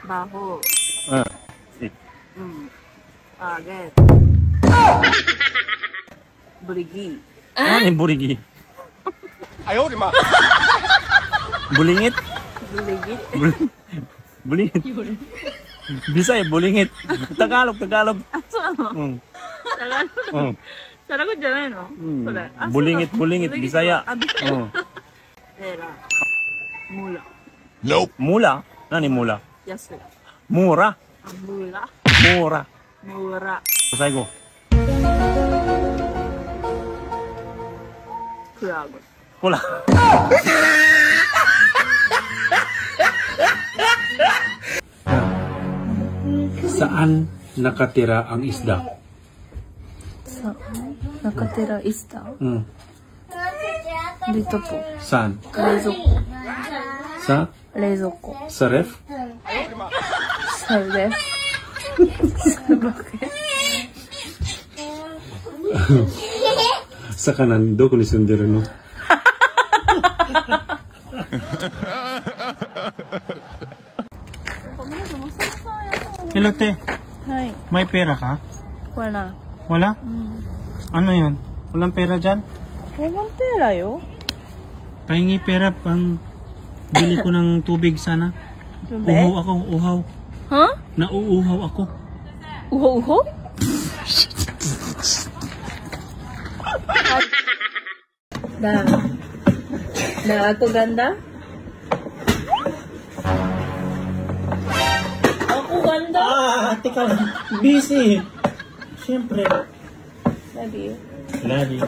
Baho. Si. Agad. Burigi. Ano yung burigi? Ayaw, di ma. Bulingit? Burigi. Bulingit. Bisay, bulingit. Tagalog. Tagalog. Mm. Tagalog dyan no? Bulingit, Bisaya. Pera. Mula. Nope. Mula? Ano yung mula? Yasu. Mura. Mula. Mura. Mura. Saigo. Kurago. Pula. Saan nakatira ang isda? Nakatira isda. Dito po. Saan? Rezoko. Sa? Rezoko. Sa ref? Sa ref. Bakit? Sa kanan do ko ni sundero no. Hello, te. Hi. May pera ka? Wala. Wala? Ano yun? Walang pera dyan? Walang pera yo. Pahingi pera pang bili ko ng tubig sana. Tubig? Uhaw ako, uhaw. Ha? Nauuhaw ako. Uho-uho? Na ako ganda? Ako ganda? Teka lang. Busy. Siyempre. Love you. Love you.